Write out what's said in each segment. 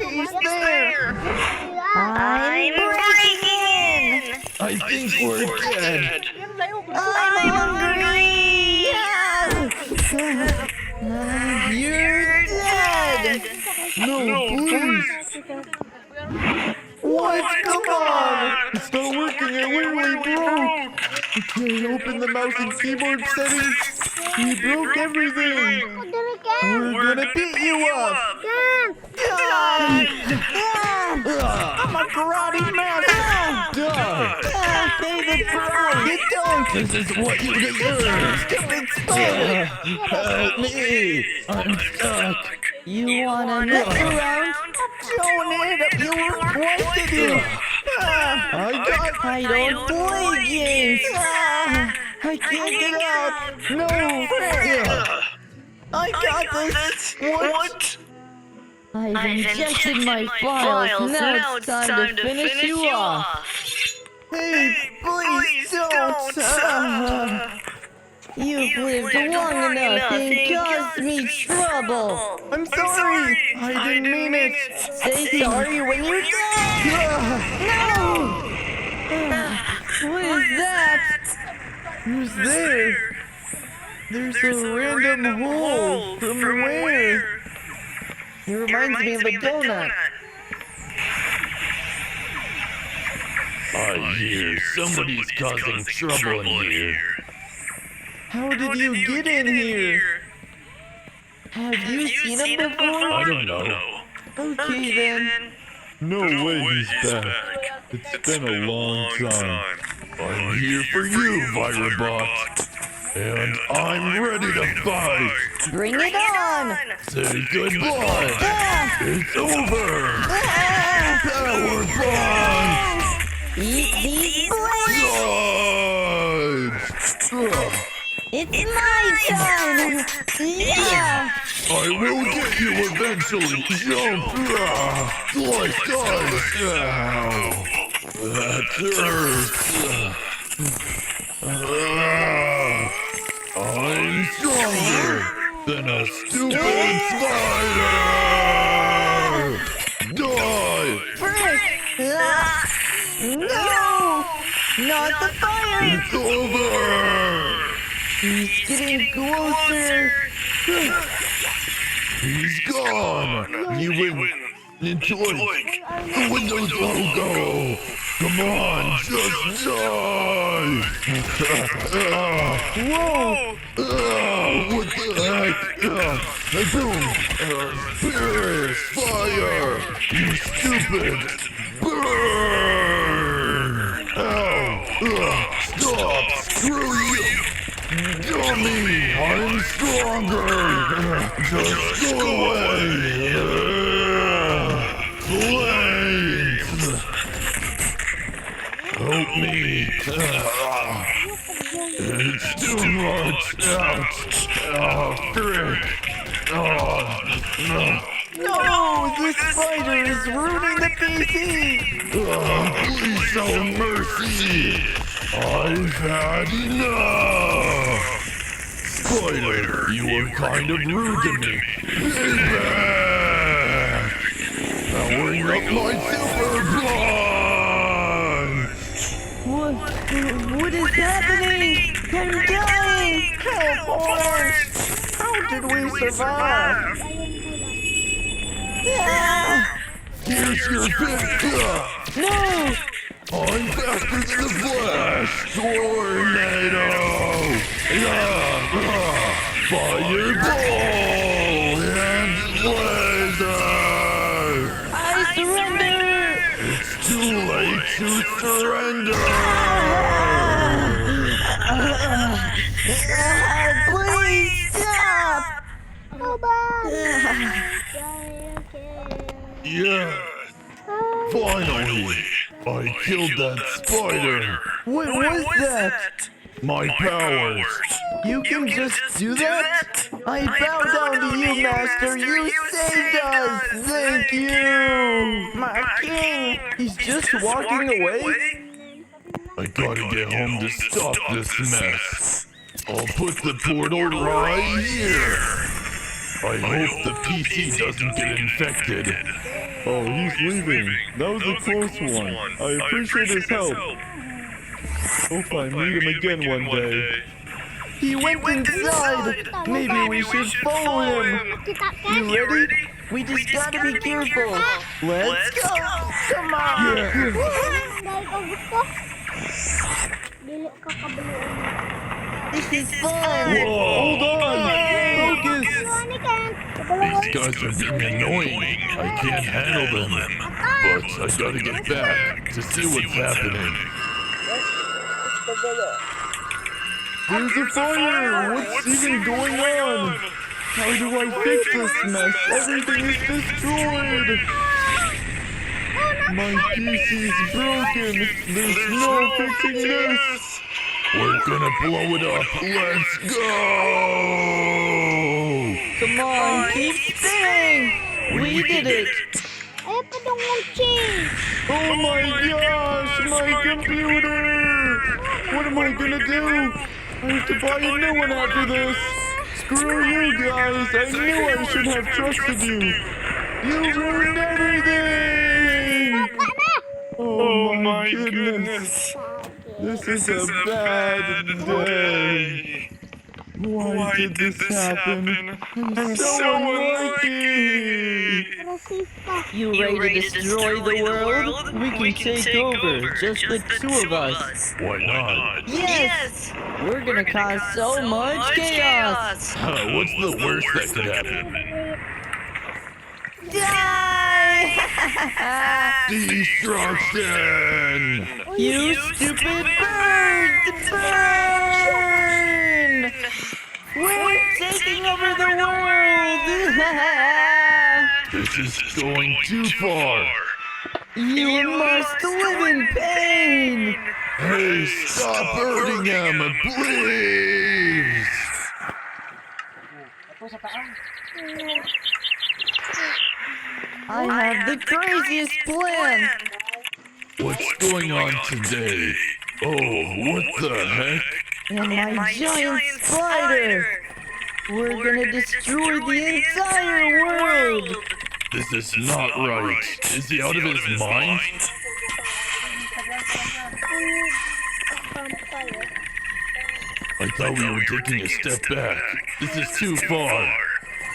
He's there! I'm breaking! I think we're dead. I'm hungry! You're dead! No, please. What? Come on! It's not working. I literally broke. I can't open the mouse and keyboard settings. You broke everything. We're gonna beat you up! I'm a karate master! David Brown, get down! This is what you deserve. Help me. I'm stuck. You wanna mess around? Don't hit up your quantity! I don't play games! I can't get out! No! I got this! What? I've injected my files. Now it's time to finish you off. Hey, please don't! You've lived long enough and caused me trouble. I'm sorry! I didn't mean it! Say sorry when you're dead! What is that? Who's there? There's a random hole! From where? It reminds me of a donut. I hear somebody's causing trouble in here. How did you get in here? Have you seen him before? I don't know. Okay then. No way he's back. It's been a long time. I'm here for you, Virobot. And I'm ready to fight. Bring it on! Say goodbye. It's over. Power Bond. Eat these blades! Charge. It's my time! Yeah! I will get you eventually. Jump. Slice dice. Ow. That hurts. I'm stronger than a stupid spider. Die. Frick! No! Not the fire! It's over. He's getting closer. He's gone. He went into the Windows logo. Come on, just die. Whoa! What the heck? Boom! Pierce! Fire! You stupid! Burn! Ow! Stop! Screw you! Dummy! I'm stronger! Just go away! Flames! Help me! It's too much! Frick! No! This spider is ruining the PC! Please show mercy! I've had enough! Spider, you were kind of rude to me. Payback! Powering up my super blind! What is happening? I'm dying! Help us! How did we survive? Here's your big No! I'm faster than the Flash! Tornado! Fireball! And laser! I surrender! It's too late to surrender! Please stop! Yes! Finally! I killed that spider! What was that? My powers! You can just do that? I bow down to you, Master. You saved us. Thank you. My king. He's just walking away? I gotta get home to stop this mess. I'll put the portal right here. I hope the PC doesn't get infected. Oh, he's leaving. That was a close one. I appreciate his help. Hope I meet him again one day. He went inside. Maybe we should follow him. You ready? We just gotta be careful. Let's go. Come on. Dahil ko gusto. Dili ka kabuluan. This is fun. Hold on. Focus. Ano ka? These guys are being annoying. I can't handle them. But I gotta get back to see what's happening. There's a fire. What's even going on? How do I fix this mess? Everything is destroyed. My PC is broken. There's no fixing this. We're gonna blow it up. Let's go! Come on, keep spinning. We did it. Ayaw pa dong mag-change. Oh my gosh, my computer. What am I gonna do? I have to buy a new one after this. Screw you guys. I knew I should have trusted you. You ruined everything. Oh my goodness. This is a bad day. Why did this happen? I'm so unlucky. Rasista. You ready to destroy the world? We can take over, just the two of us. Why not? Yes! We're gonna cause so much chaos! What's the worst that could happen? Die! Destruction! You stupid birds! Burn! We're taking over the world! This is going too far. You must live in pain! Hey, stop hurting him, please! I have the craziest plan! What's going on today? Oh, what the heck? And my giant spider! We're gonna destroy the entire world! This is not right. Is he out of his mind? I thought we were taking a step back. This is too far.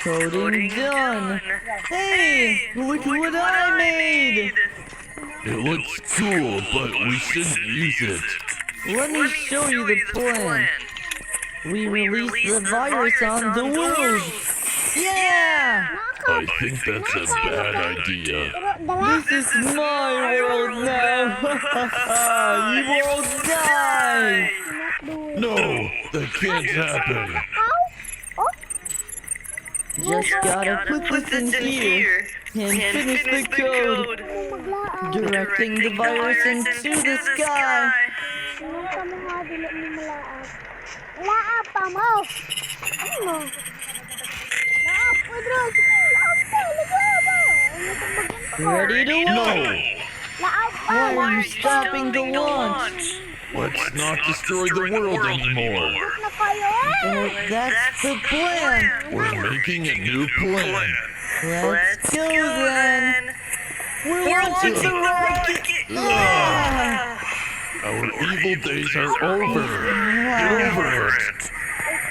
Coding done! Hey! Look what I made! It looks cool, but we shouldn't use it. Let me show you the plan. We release the virus on the world! Yeah! I think that's a bad idea. This is my world now! You all die! No, that can't happen. Just gotta put this in here and finish the code. Directing the virus into the sky. Kamu nga dili mo malaap. Laap pa mo. Ano mo? Laap, Pedros. Laap pa, lagaba. Ready to No! launch? Laap pa. Why are you stopping the launch? Let's not destroy the world anymore. Na kayo eh. Well, that's the plan. We're making a new plan. Let's go then. We're launching the rocket. Ah! Our evil days are over. Get over it.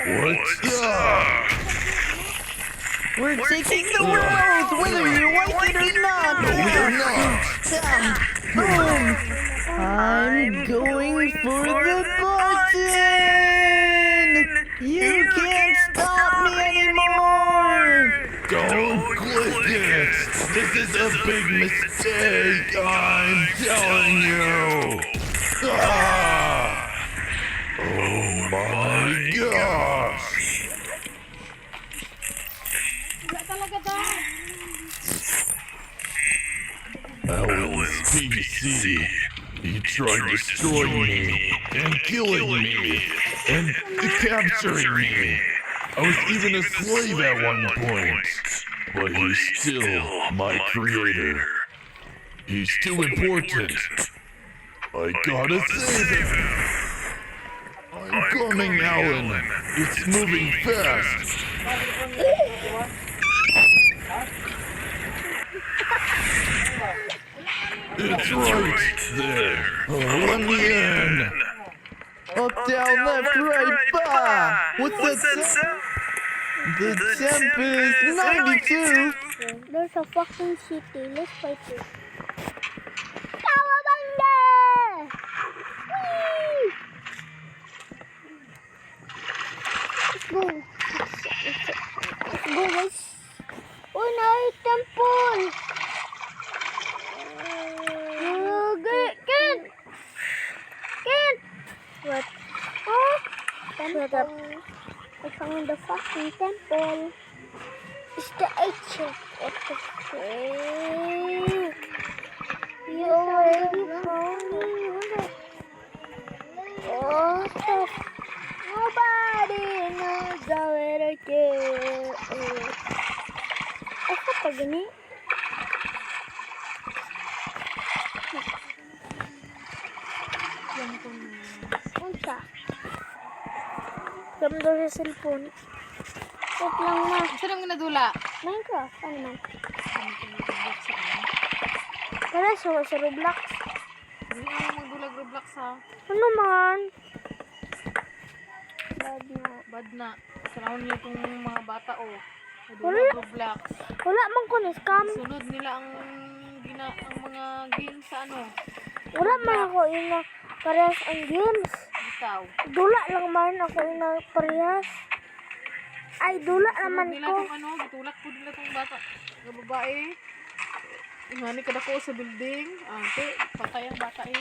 What? We're taking the world, whether you like it or not. No, we're not. Boom! I'm going for the button! You can't stop me anymore! Don't click it. This is a big mistake. I'm telling you. Ah! Oh my gosh. Talaga daw. Alan's PC. He tried destroying me and killing me and capturing me. I was even a slave at one point, but he's still my creator. He's too important. I gotta save him. I'm coming, Alan. It's moving fast. It's right there. Oh, let me in. Up, down, left, right, bah! What's that sound? The temp is 92. There's a fucking city. Let's fight it. Kawabanga! Whee! Let's go. Let's go, guys. Oh, no, temple. Ken! What? Oh, temple. I found the fucking temple. It's the ancient. What the frick? You already found me. What the Nobody knows where I go. Apa pa gani? Unsa? Gamdo sa cellphone. Wait lang na. Saan mo nadula? Minecraft, ano man? Para sa Roblox. Hindi mo magdulag Roblox ha. Ano man? Bad na. Sanahon niyo itong mga bata o. Wala. Nadulag Roblox. Wala man ko ni scam. Sunod nila ang mga games sa ano. Wala man ako ina parehas ang games. Bitaw. Dula lang man ako ina parehas. Ay, dula Sunod naman nila ko. itong ano. Bitulak po nila itong bata. Ang babae. Ingani ka ko sa building. Ate, patay ang bata eh.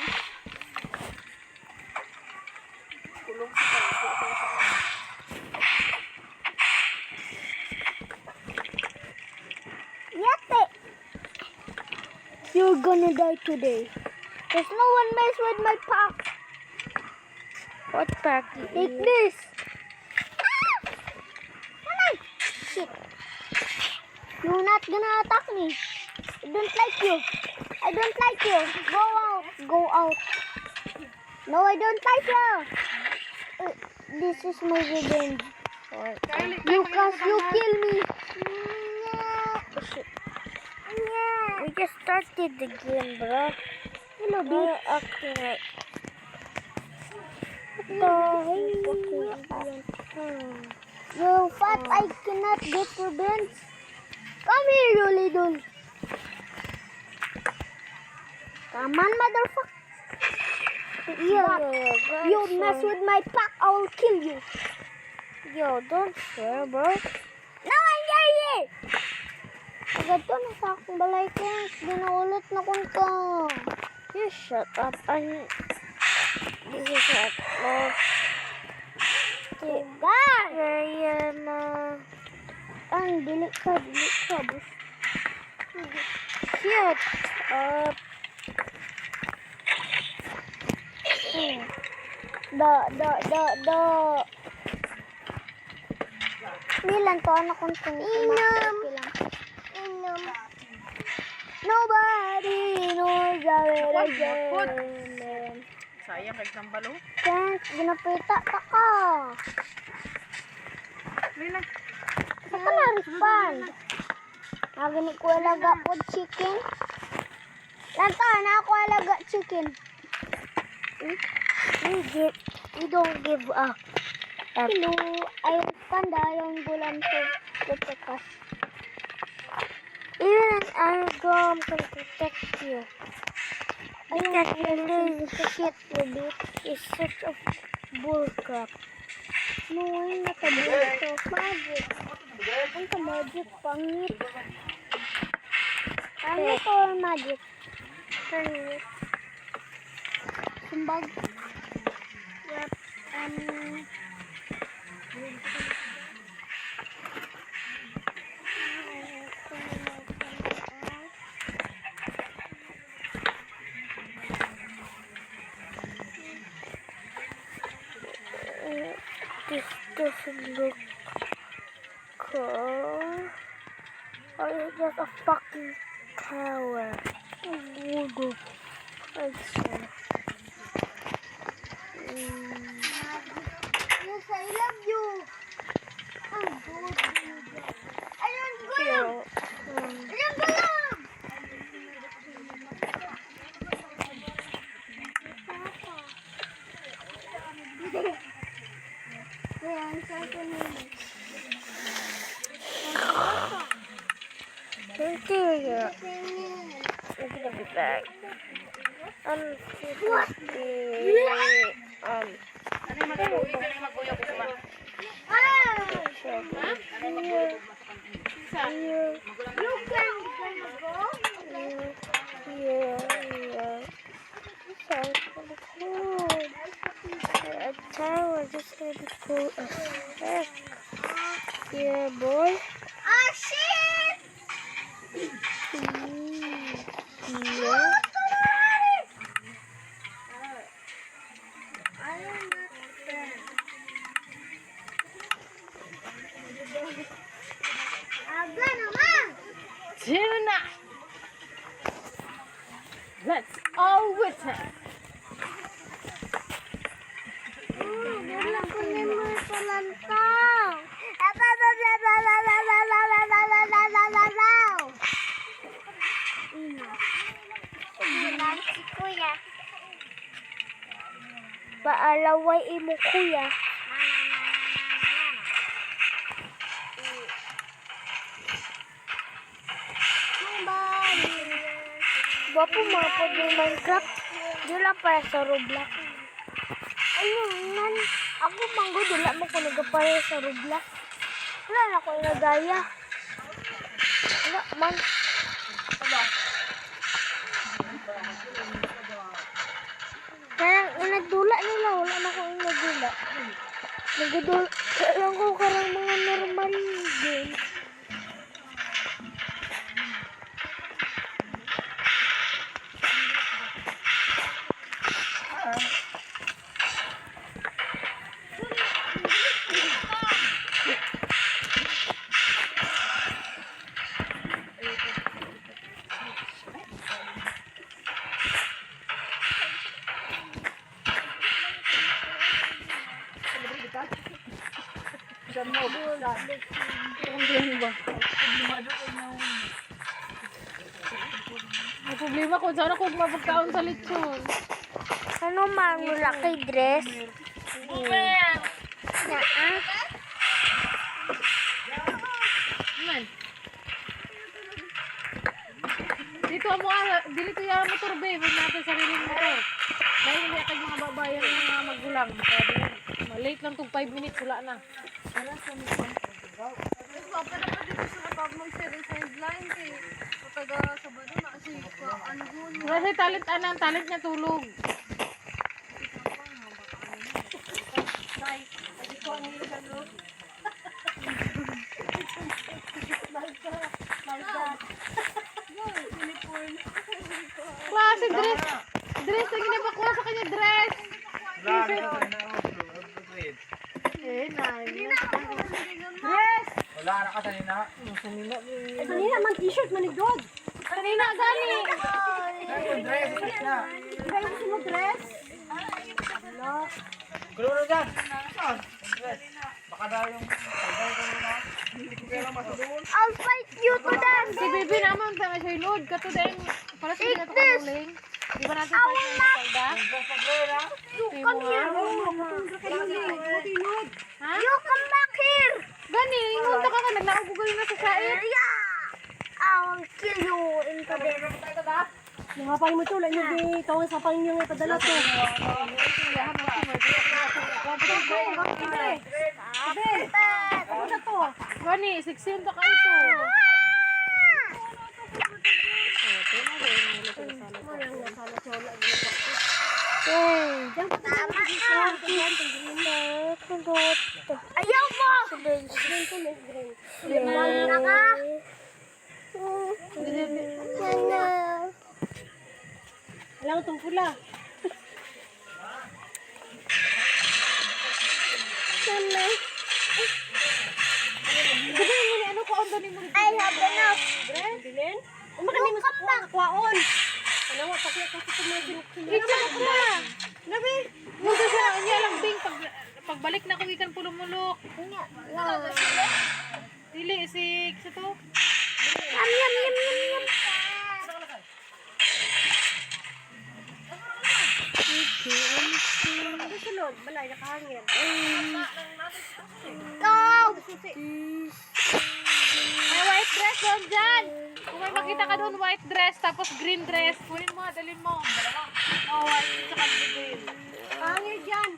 Kulong sa tayo. Yate! You're gonna die today. There's no one mess with my pack. What pack? Take this. Ah! Shit. You're not gonna attack me. I don't like you. I don't like you. Go out. Go out. No, I don't like you. This is my revenge. Lucas, you kill me. Oh, shit. We just started the game, bro. Hello, bitch. Okay. You fat, I cannot get revenge. Come here, you little. Come on, motherfucker. You mess with my pack, I will kill you. Yo, don't swear, bro. No, I'm here. Agad to, nasa akong balay ko. Ginaulit na kunta. You shut up and... This is shut up. God! Kaya na... Ang dili ka, boss. Shut up. Nilan to, ano kung Inam. Nobody knows where I go. Sayang kay Sambalo. Thanks, ginapita ka ka. Lilang. Sa ka na-respond. Nagani ko alaga po chicken. Lanta, na ako alaga chicken. We don't give up. Hello, ayaw panda, ayaw bulan ko. Protect us. Even an iron drum can protect you. Because you lose shit with it is such a bullcrap. No, I'm not a bullcrap. Magic. Ang ka magic, pangit. Pangit or magic? Pangit. Sumbag. Yep. This doesn't look cool. Or is it just a fucking tower? Voodoo. Yes, I love you. I'm good. Ayun, gulam. Ayun, gulam. Thank you. Look at the bag. What? Ano yung mag-uwi ka na mag-uwi ko ba? Yeah, boy. Ah, shit! Yeah. Aga naman! Tuna! Let's all witness! Wala ko memory pa lang to. Si kuya. Paalaway imo kuya. Bapo mapod yung Minecraft. Di lang para sa Roblox. Ayun, nan. Ako manggo, dila mo ko nagapaya sa Roblox. Wala na ko nagaya. Wala man. Karang nagdula nila, wala na ko nagdula. Nagdula lang ko karang mga normal games. May problema ko, sana kung mapagkaon sa lechon. Ano man mo laki dress? Naa. Man. Dito mo dili ko yung motor babe, huwag natin sariling motor. Dahil hindi ako mga babayan ng mga magulang. Kaya malate lang tong 5 minutes, wala na. Kasi talent niya tulog. Klase dress. Dress na ginabakuha sa kanya dress. Dress. Wala na ka sanina. Kanina man t-shirt manigod. Kanina gani. Yung dress, na. Kaya gusto mo dress? Gulo na dyan. Saan? Yung dress. Baka daw yung... I'll fight you to death. Si baby naman sa siya load ka to din. Para sa na to kanuling. Di ba natin fight na palda? Come here. Ha? You come back here. Gani, ingon ka nga naglaog na sa sain. Yeah. I'll kill you into death. Mga pang mo to, lang yung tawang sa pang yung ipadala to. Gani, 16 ka ito. Ayaw mo! Limang ka? Alam mo itong pula. Sana. Sabi mo ni ano ko ang dali mo. I have enough. Bilin? You come back. Kwaon. Ano mo, pati ako sa mga Kitsa ko na. Gabi. Munta siya, niya lang bing. Pagbalik na ko ikan pulumulok. Dili, si sa to. Yum, yum, yum, yum, yum. yun. Balay, nakahangin. Go! May white dress doon dyan. Kung may makita ka doon, white dress, tapos green dress. Kunin mo, dalhin mo. Oh, white, tsaka green. Hangin dyan.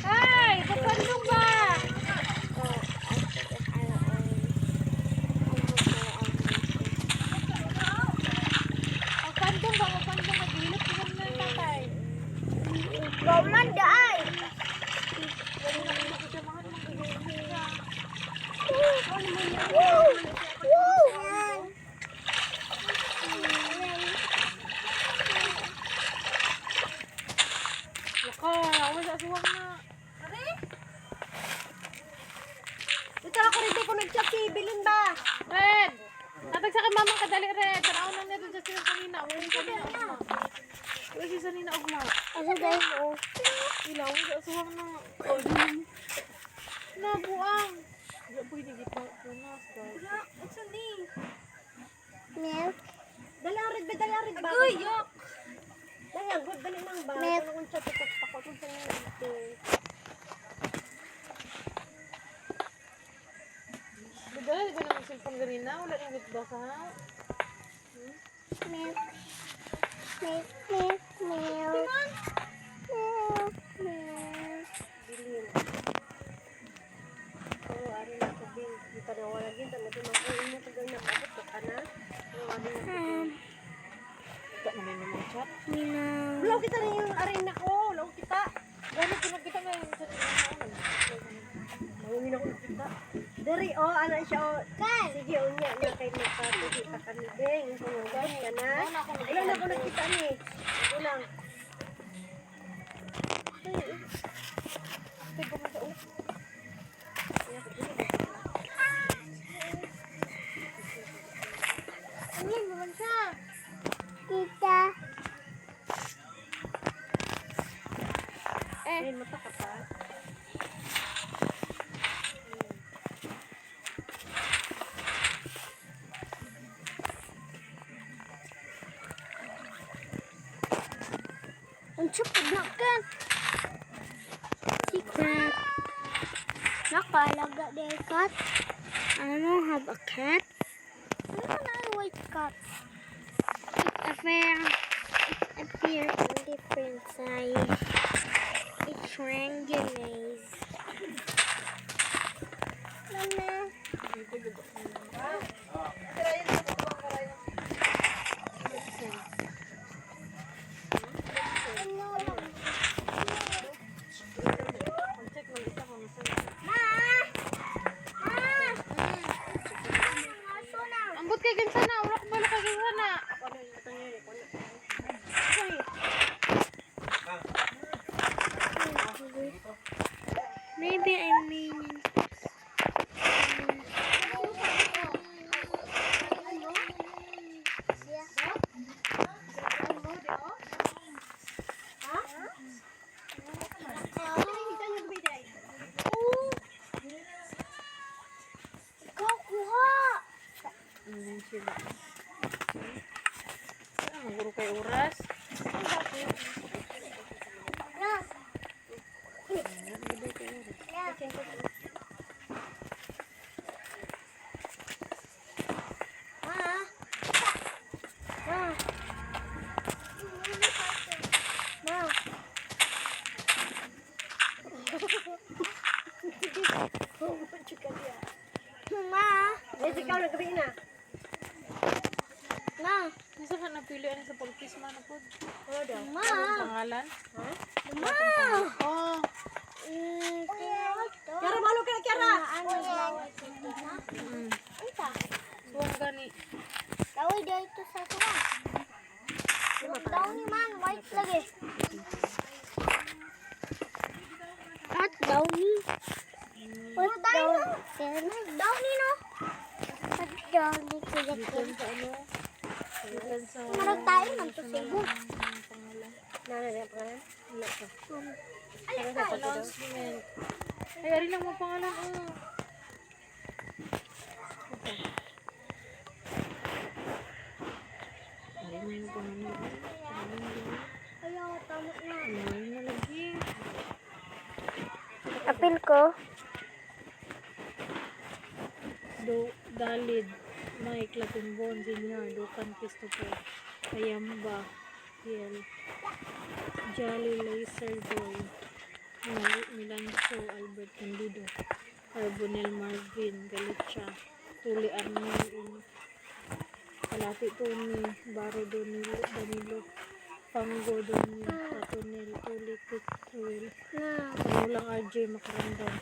Ay, papandong ba? Papandong ba? Papandong ka. Gilip ko naman ng tatay. Gaulan daay. Woo! Woo! Laka, ako sa suwang na. Ito ako rin di ko nag-chat si Bilin ba? Red! Natag sa kay mamang kadali, Red. Tanaw na nito dyan sila kanina. Wala siya kanina ugma. Wala siya kanina ugma. Asa guys mo? Ilaw, sa suwang na. Oh, yun. Nabuang. Hindi po hindi kita punas. Milk. Dali ang red ba? Dali ang red ba? Agoy, yok! Dali ang good. Dali nang ba? Milk. Ano kung chat ito? Pakotong sa nga ito. Bigla, di ba naman cellphone ganina? Wala nang bitbasa, ha? Milk. Milk. Milk. Milk. Milk. Milk. Bilin. Oo, ari na ko din. Di pa na wala din. Tama din ako. Imo tagal na kapot ka na. Oo, ari na ko din. Wala naman yung mga chat.Ulaw kita na yung arena ko. Ulaw kita. Gano'n pinagkita mo yung chat na Mawin ako kita. Dari, oh, ano siya, oh. Sige, unya, na kayo magpatuhi pa kami, Beng. Tunggan ka na. Wala na ako nakita ni. Ito lang. Ano lang naman siya? Tita. Eh, mata ka pa. Ang tsupad na kan. Secret. Nakalaga day cat. I don't have a cat. I don't know a white cat. It appears in different size. It triangulates. Mama. Ambot kay kinsa na, wala ko bala kay kinsa na. Maybe I mean. Ikaw kuha. Sila. Ang guro kay oras. Yes. Ma. Eh, ikaw nagabi na. Ma. Nasa ka napilian sa politisma na po? Ano daw? Ma. Pangalan? Ma. Oh, Kiara, malo ka na, Kiara! Ano yan? Ita. suwang gani. Daway dito sa suwa. Daw ni man, white lagi. At daw ni. What daw ni? Daw ni no? At daw ni kaya Sa ano? Pangalan sa... Marag tayo ng tusibo. Pangalan. Nana na pangalan? Wala pa. Alis tayo. Announcement. Ay, ari lang mo pangalan. Oh. Ari na yung pangalan. Ayaw, tama na. Ari na lagi. Apil ko. Dalid. Mike Latumbon, Senior, Dukan Christopher, Kayamba, Hiel, Jolly Laser Boy, Milancho, Albert Candido, Carbonel Marvin, Galicia, Tuli Arnel, Kalati Tony, Baro Danilo, Pango Doni, Tatunel, Tuli Kutuel, Mulang RJ Makarandang.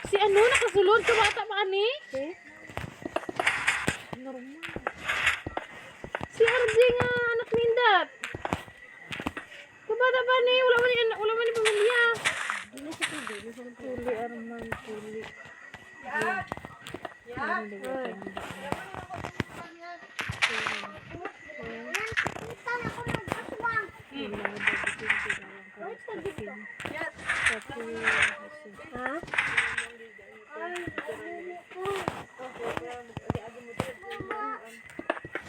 Si ano, nakasulod sa bata ba ani? Normal. Si RJ nga anak ni Indat. Kabata ba ni? Wala man ni pamilya. Tuli Arman, Tuli.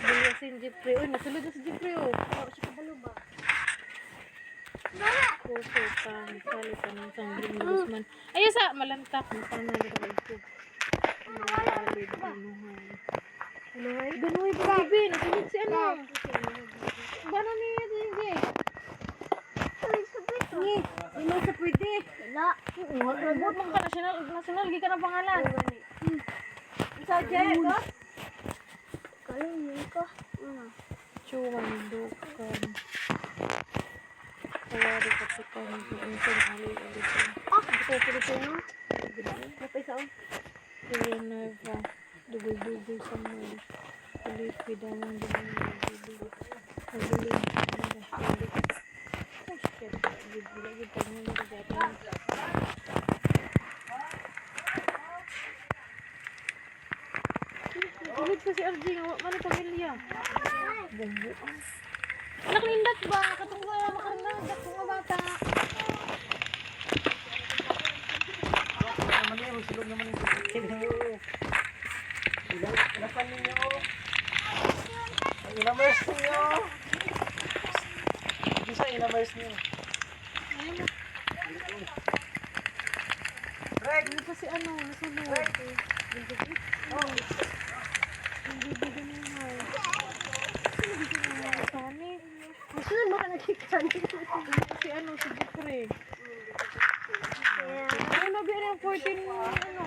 Biliasin Jeffrey. Uy, nasulod na si Jeffrey. Oh. Siya kabalo ba? Puso, pang, salitan ng sanggring Guzman. Ayun sa, malantak. Mapangal ito ka ito. Malalid, binuhay. Binuhay ba, baby? Nasulod si ano? Bano niya sige? Hindi sa pwede. Wala. Huwag mong ka national. Hindi ka ng pangalan. Sa Jay, ko? Kalungin ko. Chuwan, Dukan. Kawari Kapitan. Insan, Ali-alitan. Ito, Pilipino. Napay sa Villanueva. Dugul-dugul Samuel. Felipe, Damang, Dugul. Nagulog. Nagulog. Ay, shit. Gila-gila. Nagulog. Ulit pa si RJ nga, mana pamilya? Bumbuas. Anak lindat ba? Katungga, makarnagat mga bata. Naman yun, silog naman yung ilapan ninyo. Ang inamers ninyo. Hindi siya inamers ninyo. Ano pa si ano, nasunod. Hindi bigyan mo nga. Sino bigyan mo nga sa amin? Saan mo ka nakikan? Si ano, si Jeffrey. Ano na biya ng 14 mo, ano?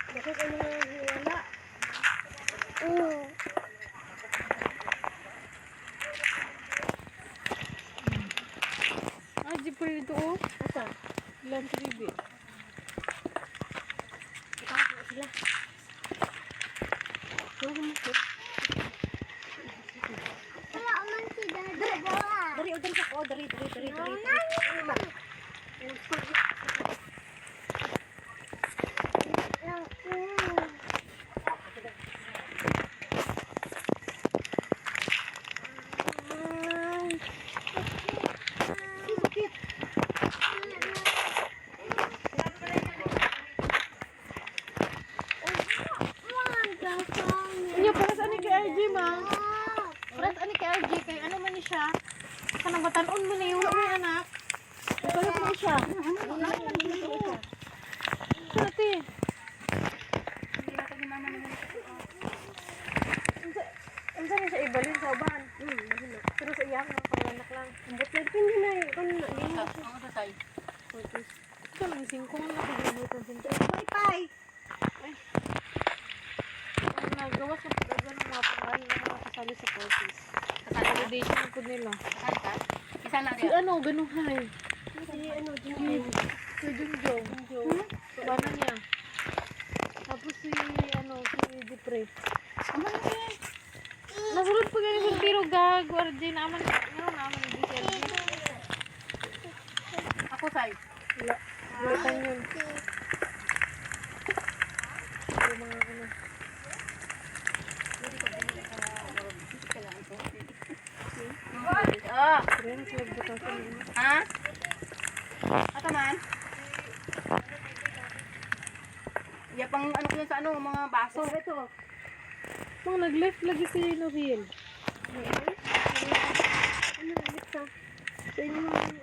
Bakit ano nga wala? Ah, Jeffrey ito oh. Asa? Lunch baby. Wala man si Dada. Dari, o dari sa ko. Dari. Iya, paras ani kay RJ ma. Paras ani kay RJ kay ano man ni siya. Kanang batan-on mo ni wala mo yung anak. Paras mo siya. Sati. Unsa ni siya ibalin sa uban? Pero sa iyang panganak lang. Ambot na depende na eh. Kung na Ito lang singkong na pagbubutan singkong. Bye-bye. Ang nagawa sa pagkaga ng mga pangalan ng mga kasali sa courses. Validation po nila. Si ano, ganuhay. Si ano, Jimmy. Si Junjong. Paano niya? Tapos si ano, si Dipre. Nasulod pa ganyan yung tiro gago, RJ. Naaman yung DCLG. Ako, Sai. Wala. Wala yun. Ayan, nagbutasan mo. Ha? Ata man? Pang ano ko yun sa ano, mga baso. Ito. Mang nag-left lagi si Nohil. Ano, ito? Sa inyo yung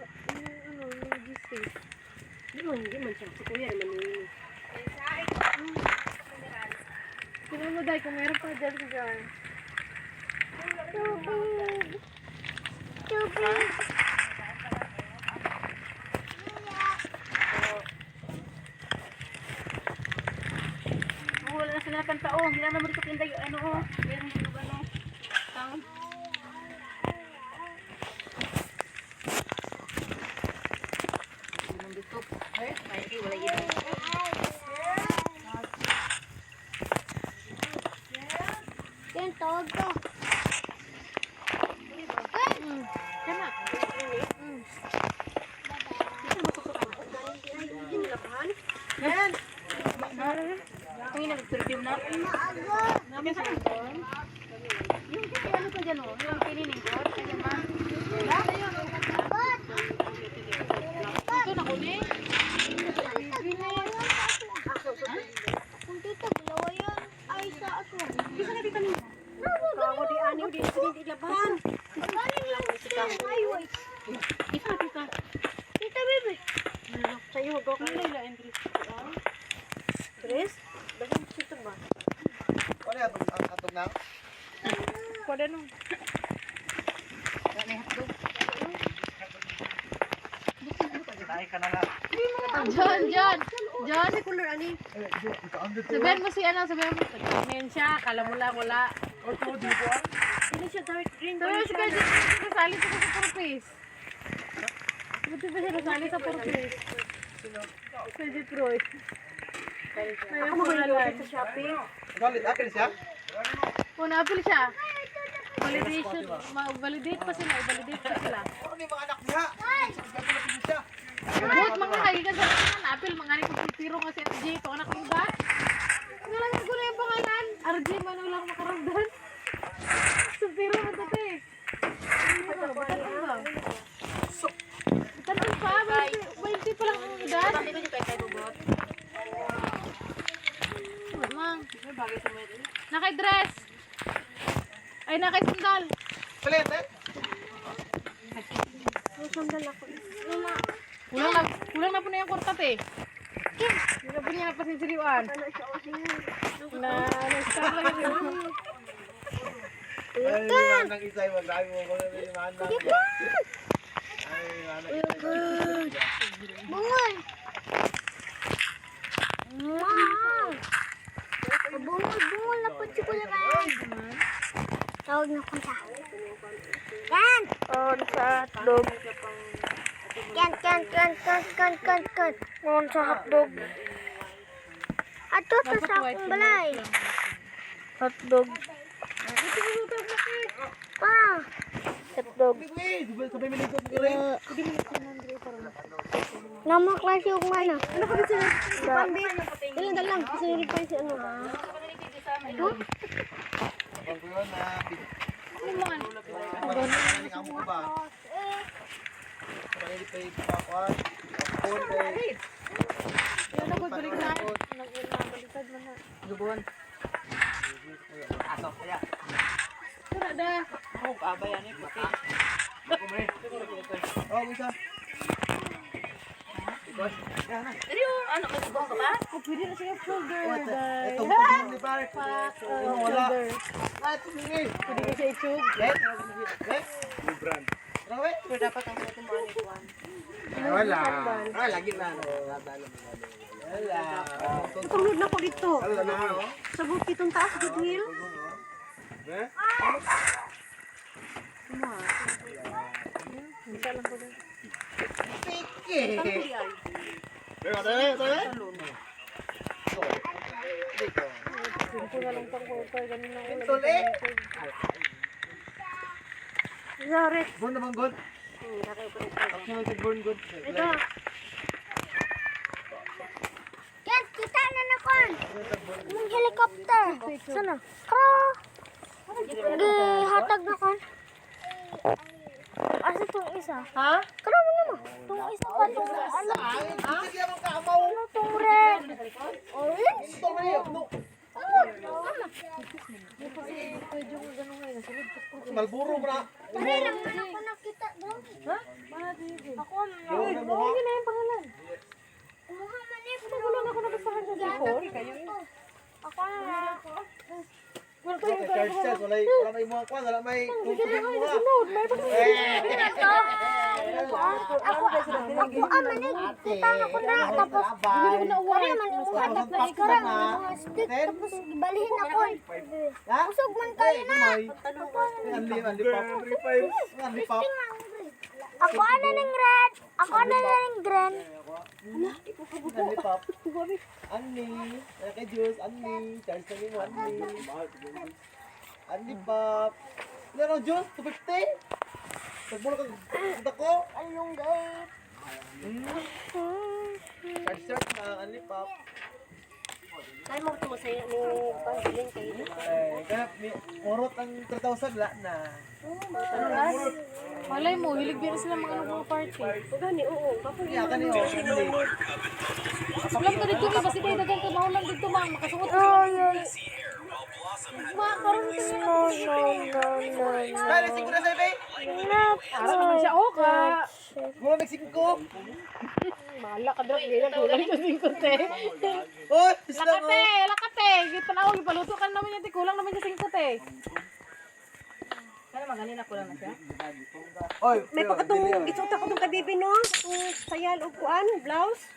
GC. Hindi man siya. Si Kuya naman yun. Tingnan mo dahil kung meron pa dyan sa jar. Tubig. Tubig. Wala na sila ng tao. Hindi naman dito kinday. Ano o. Meron dito ano. Taon. Meron dito. Ay, wala yun. Yan, tawag ko. Kana. Yan. Tingin na nag-perfume na. Namin sa doon. Yung ano ko dyan o. Yung pininingot. Ayan ma. Wala. Ito na ko ni. Kung tito, dalawa yan. Ay, sa aswang. Bisa na dito niyo. Ako di aniw di labahan. Galing lang siya. Ay, wait. Bisa na dito. Tita, baby. Sa'yo, wag ako. Ano ila entry? Chris? Dagan siya ba? Ano yan? Atog na? Kuwada nung. Wala na hotdog. Ay ka na lang. John. Kasi color ani. Sabihan mo si ano, sabihan mo. Tingin siya, kala mo lang wala. Hindi siya dark green. Sabihan mo si Kajit, kasali sa purpose. Buti ba siya nasali sa purpose? Kajit Roy. Ako magaling sa shopping. Galit, akin siya? Kung na-appeal siya, validation, validate pa sila, validate pa sila. Ano yung mga anak niya? Galit siya. Buot mga kagigan sa akin, na-appeal, mga ni pagpipiro nga si RJ, ito anak yung ba? Ngalangan ko na yung pangalan, RJ man lang makaramdan. Supiro mo ito eh. Tanong pa, 20 pa lang ang edad. Bakit ba niyo kay Bugot? Mang, May bagay sa meron. nakay-dress. Ay, nakay-sandal. Salente? Kulang na po na yung kurtat eh. Kulang po niya na pasinsiriwan. Na-start lang yun. Ay, manang isay, magdami mo ko na yung manang. Ay, manang isay. Bungon. Wow. Bungon na po si Kuya Ran. Tawag na ko siya. Yan. On sa hotdog. Kan. On sa hotdog. Ato to sa akong balay. Hotdog. Pa. Hotdog. Sabay miligod mo rin. Namak lang siya yung ano. Ano ka ba sila? Dalang. Kasi nilip pa si ano. Pag ko yun na, Ano mga ano? pag ko ba? Pag pa yung pakuan. Pakun kay. Yan ako baliktad. Nagbaligtad mo na. Lubon. Asok kaya. Tara da. Oh, kabayan eh, puti. Oh, bisa. Pero ano, magubong ka ba? Oh, pwede na siya shoulder. Ito, pagin ni pare. Wala. Shoulder. Ah, ito sige. Pwede ka siya i-tube. Let. Brand. Rawe. Pero dapat ang puti mo ani kuan. Wala. Ah, lagi na. Wala. Tulod na ko dito. Wala na. Sa bukitong taas, Good Hill. Eh? Isa lang ko din. Piki. Ay. Pero tayo. Simple na lang pang quarter. Ganun lang ulit. Tuli. Zaret. Born naman good. Born good. Ito. Yan, kita na na kon. Yung helicopter. Sana? Kara. Hatag na kon. Asa itong isa? Ha? Karo mo naman. Itong isa pa itong ano? Ano itong red? Orange? Malburo bra. Pare lang man ako nakita doon. Ha? Ako na. Yun na yung pangalan. Kumuha man eh. Wala na ako nabasahan sa cellphone. Ako na. Wala ko yung Charge cell, wala may mga kwan, wala may tubig mo ha. sunod. May Ako aman eh. Kita ko na. Tapos, kare man yung hatap na ikara. Mga stick. Tapos, ibalihin ako. Usog man kayo na. Anli pop. Ako ano ng red. Ako ano ng green. Anli pop. Anli. Kay Jules, Anli. Charge na mo, Anli. Anli pop. Ano, Jules? 250? Tagbulo ka dako? Along gate. Charge na, Anli pop. Ay mo ito masaya ni panggiling kayo. Kaya, murot ang 3,000 la na. Malay mo, hilig din sila mga party. Gani, oo. Kapag Kaya ka niyo, Anli. Ulam ka dito, kasi kayo dagang ka mahulang dito, mga makasuot. Karoon ka Kaya, nagsing ko na sa'yo, babe. Ara naman siya, oh ka. Mura nagsing ko. Mahala ka daw, hindi na kulang sa singkote. Oh, isla ko. Lakate, lakate. Panawag, ipaluto ka naman yan, kulang naman sa singkote. Kaya maganin na kulang na siya. Oy, may pakatong isuta ko itong kabibi no. Itong sayal o kuan, blouse.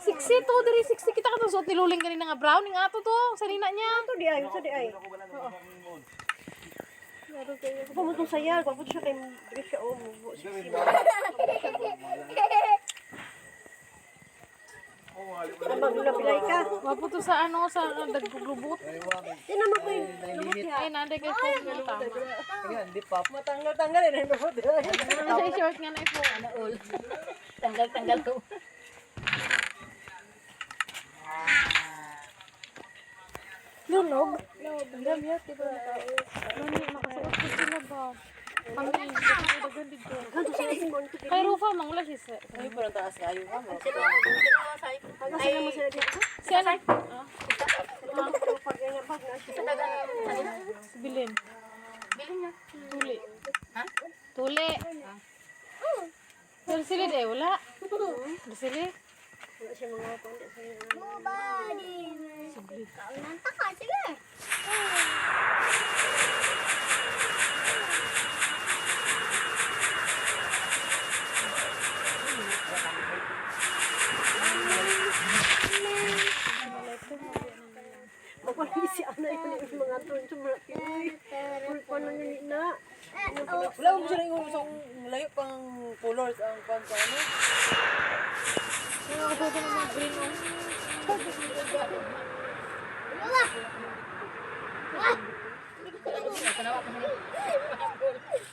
Siksi to, diri siksi kita ka to. Suot niluling kanina nga brown, yung ato to, sa nina niya. Ito di ay, ito di ay. Ako mo itong sayal, kapag siya kay diri siya o. Abang napilay ka. Wapo to sa ano, sa dagguglubot. Di naman ko yung lubot niya. Ay, nanday kayo po nga tama. Kaya, hindi pop. Matanggal-tanggal eh, na lubot. Ano siya short nga na ipo. Ano all. Tanggal-tanggal to. Lunog. Tanggal ya, diba? Nani, makasuot ko sila ba? Kami, dagan dito. Ganto sa isin mo nito. Kay Rufa, mangula siya. Ay, parang taas kayo. Ano sila mo sila dito? Siya na. Pag na siya. Bilin. Bilin niya. Tuli. Ha? Tuli. Bersili deh, wala. Bersili. Wala siya mga kundi sa iyo. Body. Nanta ka, sige. Mapalisi ana yung mga tuon sa mga pili. Paano yun na? Wala mo siya yung isang malayo pang colors ang pang ano. Ano ako ng mga green on?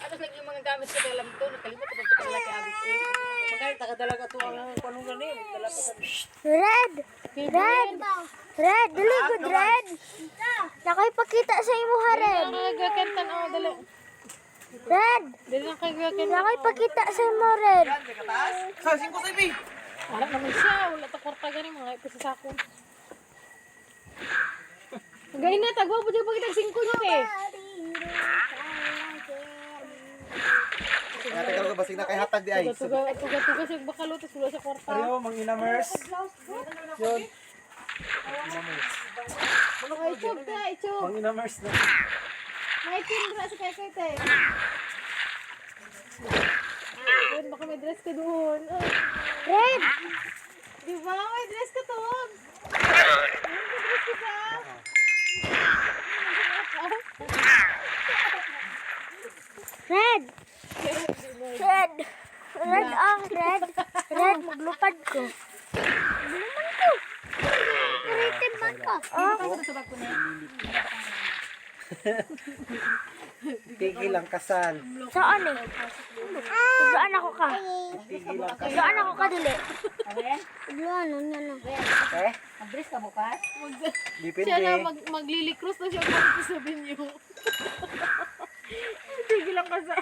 Ano lagi yung mga gamit ko dalam to, nakalimot ko pag laki abis eh. Magkaya takadalaga to ang panong gani, dala pa sa Red. Red. Red. Dili good red. Nakipakita sa imo ha red. Nagkakantan ako, dali. Red. Dali lang kayo kakantan. Nakipakita sa imo red. Sa 5 sa ibi. Wala naman siya, wala ta kwarta gani mga ipis sa sakon. Gay na, tagwa po dyan pag itag-singko niya eh. Kaya tagal ko basig na kay hatag di ay. Tuga-tuga siya bakalutos, wala siya kwarta. Ayo, mang inamers. Yun. Ano ka, ichog ka, ichog. Mang inamers na. May tindra sa kay te. Doon, baka may dress ka doon. Red. Di ba? May dress ka doon. May dress ka ba? Red. Red. Red ang red. Red. Maglupad ko. Maglupad ko. Rated man ka. Oh. Tigil ang kasal. Saan eh? Saan ako ka? Tigil ang kasal. Saan ako ka dili? Amen? Saan ano? Eh? Mag-dress ka bukas? Depende. Siya na maglilikros na siya kung sabihin niyo. Tigil lang kasi.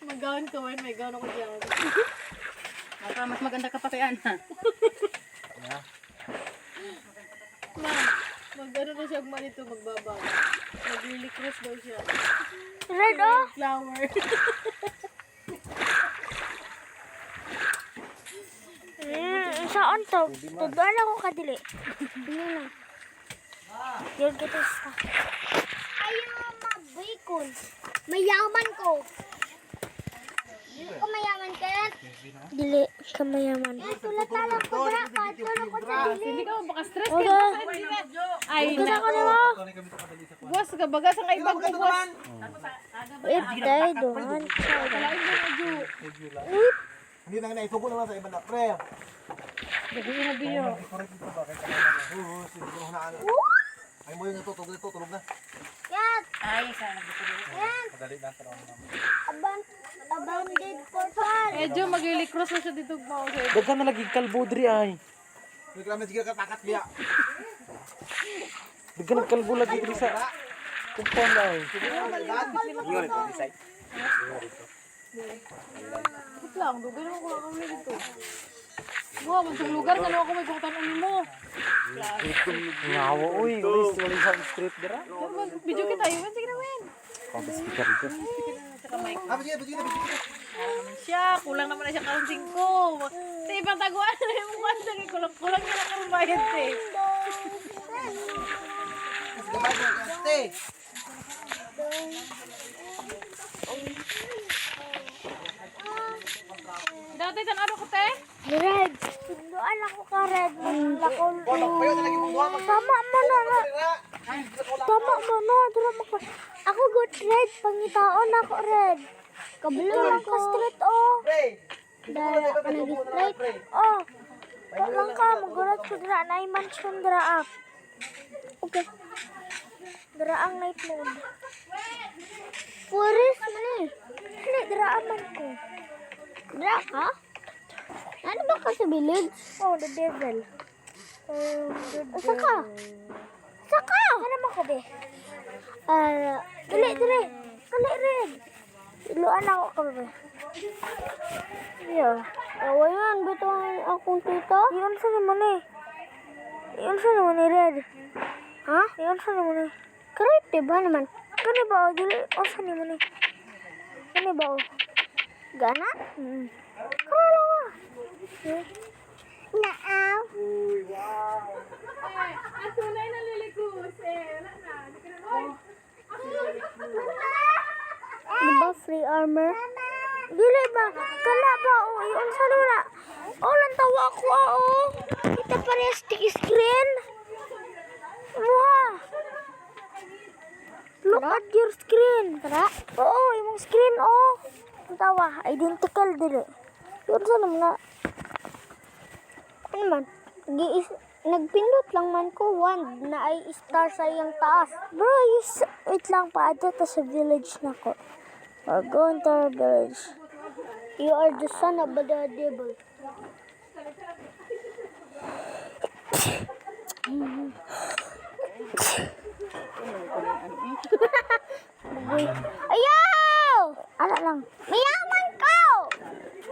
Mag-gown ka, Wayne. May gown ako dyan. Baka mas maganda ka pa kay Ana. Mag-ano na siya manito, magbaba. Maglilikros daw siya. Red oh. Flower. Saan to? Tudaan ako ka dili. Ano? Yun kita sa. Ayaw mabikon. Mayaman ko. Dili ko mayaman Ken. Dili ka mayaman. Tulad talang ko dra ka. Tulad ko sa dili. Hindi ka mapaka-stress. Okay. Ay, Gusto ko na mo. buwas ka. Bagas ang kaibag mo, buwas. Wait, tayo doon. Kalain mo na, Ju. Hindi na nga itubo naman sa iba na, pre. Gagawin na biyo. Ay mo yung natutulog ito, tulog na. Yan. Ay, sana nagtutulog. Yan. Madali na sa mga. Abounded portal. Eh, Ju, maglilikros na siya dito mo. Daghan na lagi kalbo diri ay. Nagkalaman sige ka takat biya. Daghan na kalbo lagi diri sa compound ay. Wait lang, dugay naman ko lang kami dito. Wow, mansang lugar na ako may pangtanan mo. Ngawa uy, wala sa street dira. Video kita yun, sige naman. Pag speaker dito. Ah, sige, sige na, sige. Siya, kulang naman na siya karong 5. Sa ibang taguan na yung mukha siya, kulang niya na karong bayad eh. Gabay mo, stay. Dati, tanado ko, te? Red. Sunduan ako ka red. Lakon ko. Payo na lagi mo buha. Tama mo na na. Tama mo na. Dura mo ko. Ako good red. Pangitaon ako red. Kabalo lang ka straight oh. Pre. Dara ka nag-straight. Oh. Walang ka. Magulat ko dira. Nai-mansion dira up. Okay. Dira ang night mode. Forest man eh. Hindi, dira aman ko. Dira ka? Ano ba ka sa village? Oh, the devil. Asa ka? Asa ka? Ano mo ko, be? Dili, dili. Dili, red. Iluan ako ka, be. Yeah. Awayan, ba't akong tita? Iyon sa naman eh. Iyon sa naman eh, red. Ha? Iyon sa naman eh. Correct, diba naman? Gani ba? Dili, o sa naman eh. Gani ba? Gana? Kaya lang ah. Naaw. Aso na yung nalilikos eh. Wala na. Hindi ka na Diba free armor? Dili ba? Kana ba? O, yun sa luna. O, lantawa ko oh. Kita parehas screen. Muha. Look at your screen. Tara? Oo, yung screen oh. Lantawa. Identical dili. Yun sa naman na. Ano man? Nagpindot lang man ko. One na ay star sa iyang taas. Bro, wait lang pa. Ato ta sa village na ko. We're going to our village. You are the son of the devil. Ayaw! Ano lang? Mayaman ko!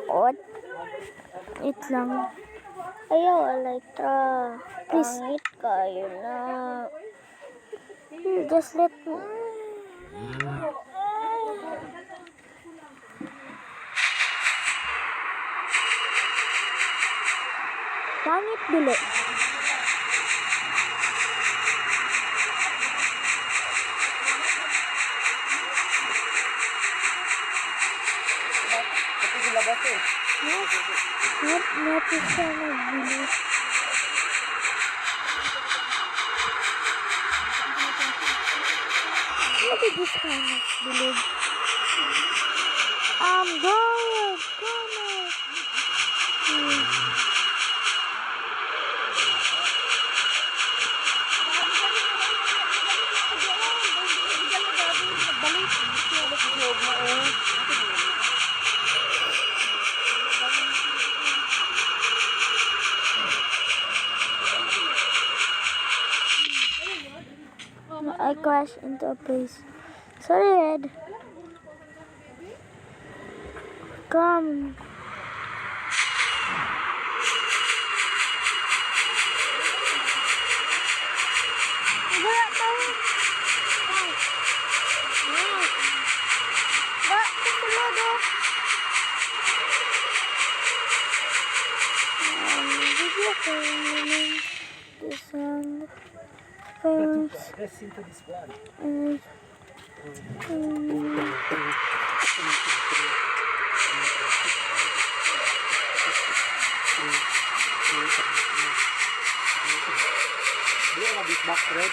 What? Wait lang. Ayaw, Electra. Please. Pangit kayo na. Just let me. Pangit dili. Napis siya nagbili. What is this kind of village? I'm going. I crashed into a place. Sorry, Red. Come. This one. Let's into this one. Do you have this back red?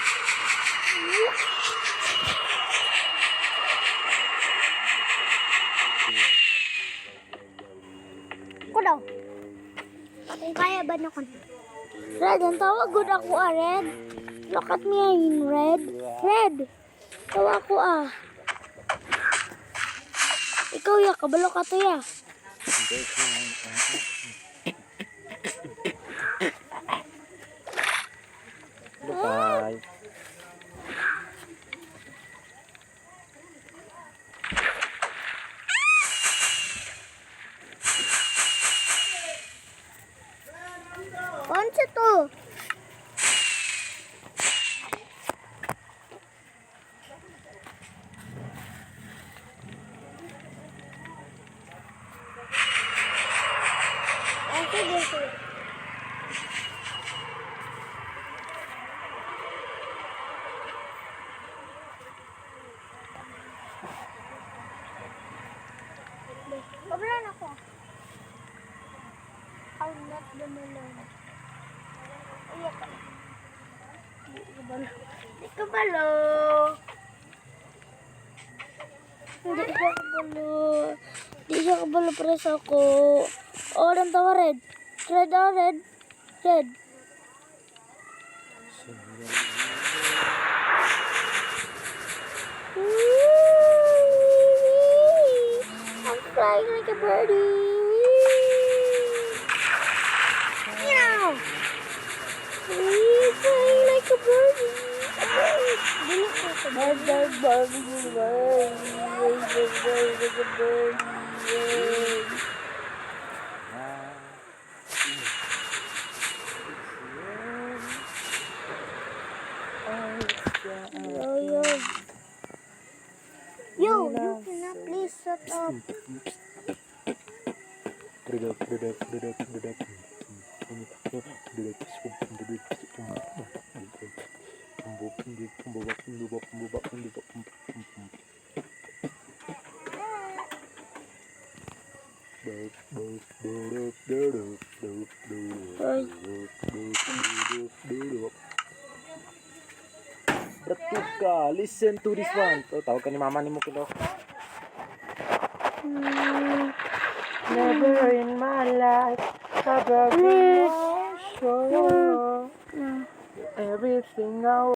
Ako daw. Kung kaya ba na ko? Red, ang tawag good ako Red. Look at me, I'm Red. Red, tawag ako Ikaw ya, kabalo ka to ya. Bye. Konsa to? Sige. Kablan ako. I'm not the melon. Di kabalo. Hindi siya kabalo. Di siya kabalo presa ko. Oh, dan tawa Red. Red, Red. Red. I'm flying like a birdie. Meow. Flying like a birdie. Yo, you cannot please shut up. Bratuka, listen to this one. Tahu kan ni mama ni mungkin loh. Never in my life have I been more sure. Everything I